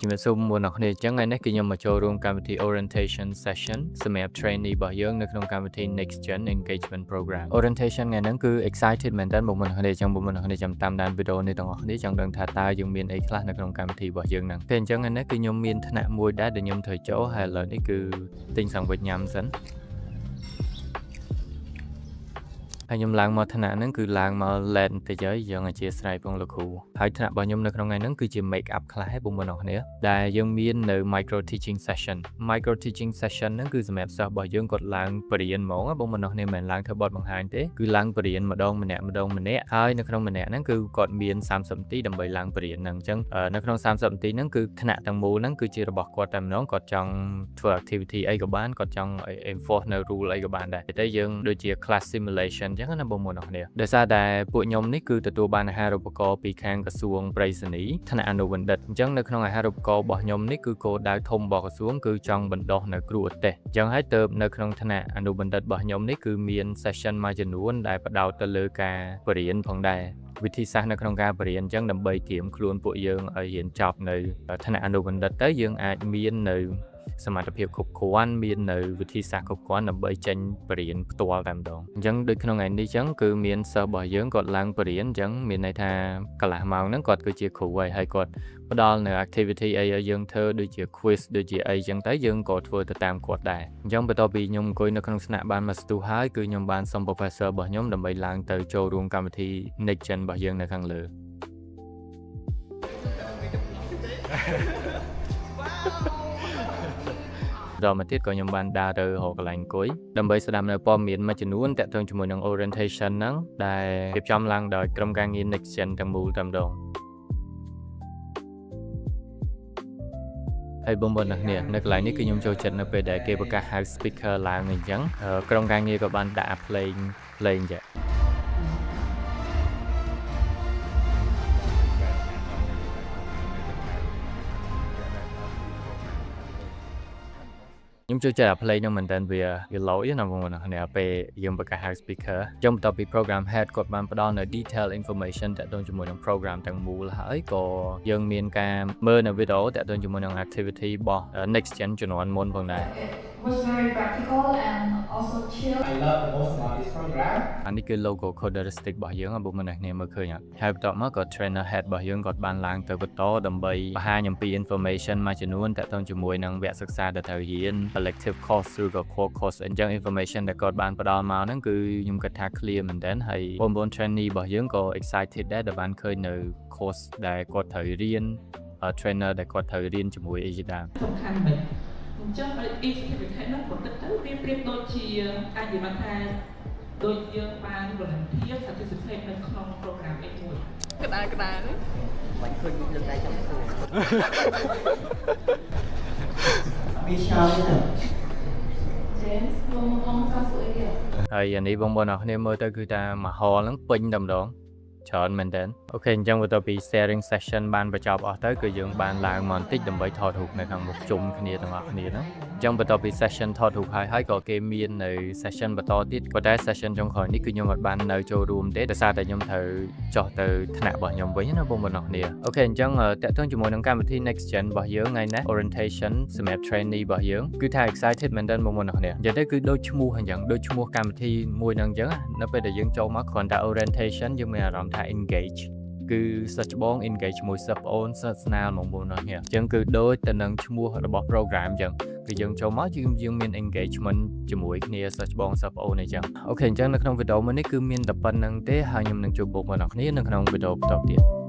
ជំរាបសួរបងប្អូនអរគ្នាអញ្ចឹងថ្ងៃនេះគឺខ្ញុំមកចូលរួមកម្មវិធី orientation session សម្រាប់ trainee របស់យើងនៅក្នុងកម្មវិធី Next Gen Engagement Program orientation ថ្ងៃហ្នឹងគឺ excited មែនតើបងប្អូនអរគ្នាអញ្ចឹងបងប្អូនអរគ្នាចាំតាមដានវីដេអូនេះទាំងអស់គ្នាចង់ដឹងថាតើយើងមានអីខ្លះនៅក្នុងកម្មវិធីរបស់យើងហ្នឹងតែអញ្ចឹងថ្ងៃនេះគឺខ្ញុំមានថ្នាក់មួយដែរដែលខ្ញុំត្រូវចូលហើយឥឡូវនេះគឺទិញសាំងវិចញ៉ាំសិនហើយខ្ញុំឡើងមកថ្នាក់ហ្នឹងគឺឡើងមក learn បន្តិចហើយយើងអធិស្ឋានផងលោកគ្រូហើយថ្នាក់របស់ខ្ញុំនៅក្នុងថ្ងៃហ្នឹងគឺជា make up ខ្លះបងប្អូនអរគ្នាដែលយើងមាននៅ micro teaching session ហ្នឹងគឺសម្រាប់សិស្សរបស់យើងគាត់ឡើងបរិញ្ញាបត្រហ្មងបងប្អូនអរគ្នាមិនមែនឡើងធ្វើបទបង្ហាញទេគឺឡើងបរិញ្ញាបត្រម្ដងម្នាក់ហើយនៅក្នុងម្នាក់ហ្នឹងគឺគាត់មាន30នាទីដើម្បីឡើងបរិញ្ញាបត្រហ្នឹងអញ្ចឹងនៅក្នុង30នាទីហ្នឹងគឺថ្នាក់ទាំងមូលហ្នឹងគឺជារបស់គាត់តែម្ដងគាត់ចង់ធ្វើ activity អីក៏បានគាត់ចង់ enforce នៅ rule អីក៏បានដែរតែយើងដូចជា class simulationចឹងណាបងប្អូនអរគ្នាដោយសារតែពួកខ្ញុំនេះគឺទទួលបានអាហារូបករណ៍ពីខាងក្រសួងប្រៃសណីថ្នាក់អនុបណ្ឌិតអញ្ចឹងនៅក្នុងអាហារូបករណ៍របស់ខ្ញុំនេះគឺគោលដៅធំរបស់ក្រសួងគឺចង់បណ្ដុះនៅគ្រូឧទ្ទេសអញ្ចឹងហើយទៅនៅក្នុងថ្នាក់អនុបណ្ឌិតរបស់ខ្ញុំនេះគឺមាន session មួយចំនួនដែលផ្ដោតទៅលើការបរិញ្ញាបត្រផងដែរវិធីសាស្ត្រនៅក្នុងការបរិញ្ញាបត្រអញ្ចឹងដើម្បីត្រៀមខ្លួនពួកយើងឲ្យរៀនចប់នៅថ្នាក់អនុបណ្ឌិតទៅយើងអាចមាននៅសមត្ថភាពគ្រប់គ្រាន់មាននៅវិធីសាស្ត្រគ្រប់គ្រាន់ដើម្បីចេញបរិញ្ញាបត្រផ្ទាល់តែម្ដងអញ្ចឹងដូចក្នុងថ្ងៃនេះអញ្ចឹងគឺមានសិស្សរបស់យើងគាត់ឡើងបរិញ្ញាបត្រអញ្ចឹងមានន័យថាកន្លះម៉ោងហ្នឹងគាត់គឺជាគ្រូហើយគាត់ផ្ដល់នៅ activity អីឲ្យយើងធ្វើដូចជា quiz ដូចជាអីអញ្ចឹងទៅយើងក៏ធ្វើទៅតាមគាត់ដែរអញ្ចឹងបន្ទាប់ពីខ្ញុំអង្គុយនៅក្នុងស្នាក់បានមួយស្ទុះហើយគឺខ្ញុំបានសុំ professor របស់ខ្ញុំដើម្បីឡើងទៅចូលរួមកម្មវិធី Next Gen របស់យើងនៅខាងលើដល់មកទៀតក៏ខ្ញុំបានដើរទៅរកកន្លែងអង្គុយដើម្បីស្ដាប់នៅព័ត៌មានមួយចំនួនទាក់ទងជាមួយនឹង orientation ហ្នឹងដែលរៀបចំឡើងដោយក្រុមការងារ Next Gen ទាំងមូលតែម្ដងហើយបងប្អូនអ្នកនៅកន្លែងនេះគឺខ្ញុំចូលចិត្តនៅពេលដែលគេប្រកាសហៅ speaker ឡើងអញ្ចឹងក្រុមការងារក៏បានដាក់ភ្លេងចាខ្ញុំចូលចិត្តអា play ហ្នឹងមែនតើវា low ណាបងប្អូនអ្នកពេលយើងប្រកាសហៅ speaker ចុងបន្ទាប់ពី program head គាត់បានផ្ដល់នៅ detail information តាក់ទងជាមួយនឹង program ទាំងមូលហើយក៏យើងមានការមើលនៅ video តាក់ទងជាមួយនឹង activity របស់ next gen ជំនាន់មុនផងដែរwas very practical and also chill. I love the most about this program. អានេះគឺ logo characteristic របស់យើងបងប្អូនអ្នកមើលឃើញហើយបន្ទាប់មកក៏ trainer head របស់យើងគាត់បានឡើងទៅបន្តដើម្បីបង្ហាញអំពី information មួយចំនួនតាក់ទងជាមួយនឹងវគ្គសិក្សាដែលត្រូវរៀន elective course ឬក៏ core course អញ្ចឹង information ដែលគាត់បានផ្ដល់មកហ្នឹងគឺខ្ញុំគិតថា clear មែនតើហើយបងប្អូន trainee របស់យើងក៏ excited ដែរដែលបានឃើញនៅ course ដែលគាត់ត្រូវរៀន trainer ដែលគាត់ត្រូវរៀនជាមួយអីជាដើមសំខាន់មែនអញ្ចឹងឲ្យ e-certificate នោះបន្តិចទៅវាប្រៀបដូចជាអាចនិយាយបានថាដូចយើងបាន volunteer participate នៅក្នុង program អីមួយកដាលមិនឃើញលើកដៃចង់ធ្វើវាឆ្លើយទៅ James មកសាស្អីគេហើយអានេះបងប្អូនអរគ្នាមើលទៅគឺថាមហោលហ្នឹងពេញតែម្ដងច្រើនមែនតើអូខេអញ្ចឹងបន្ទាប់ពី sharing session បានបញ្ចប់អស់ទៅគឺយើងបានឡើងមកបន្តិចដើម្បីថតរូបនៅខាងមុខជុំគ្នាទាំងអស់គ្នាហ្នឹងអញ្ចឹងបន្ទាប់ពី session ថតរូបហើយក៏គេមាននៅ session បន្តទៀតក៏តែ session ចុងក្រោយនេះគឺខ្ញុំអត់បាននៅចូលរួមទេដោយសារតែខ្ញុំត្រូវចុះទៅថ្នាក់របស់ខ្ញុំវិញណាបងប្អូនអរគ្នាអូខេអញ្ចឹងតាក់ទងជាមួយនឹងកម្មវិធី Next Gen របស់យើងថ្ងៃនេះ orientation សម្រាប់ trainee របស់យើងគឺថា excited មែនតើបងប្អូនអរគ្នាអញ្ចឹងទៅគឺដូចឈ្មោះអញ្ចឹងដូចឈ្មោះកម្មវិធីមួយហ្នឹងអញ្ចឹងនៅពេលដែលយើងចូលមកគ្រាន់តែ orientation យើងមានអារម្មណ៍ថា engage គឺសិស្សច្បង engage ជាមួយសិស្សប្អូនសិស្សស្នាលហ្មងបងប្អូនអញ្ចឹងគឺដូចទៅនឹងឈ្មោះរបស់ program អញ្ចឹងគឺយើងចូលមកយើងមាន engagement ជាមួយគ្នាសិស្សច្បងសិស្សប្អូនអញ្ចឹងអូខេអញ្ចឹងនៅក្នុងវីដេអូមួយនេះគឺមានតែប៉ុណ្្នឹងទេហើយខ្ញុំនឹងជួបបងប្អូនអរគ្នានៅក្នុងវីដេអូបន្តទៀត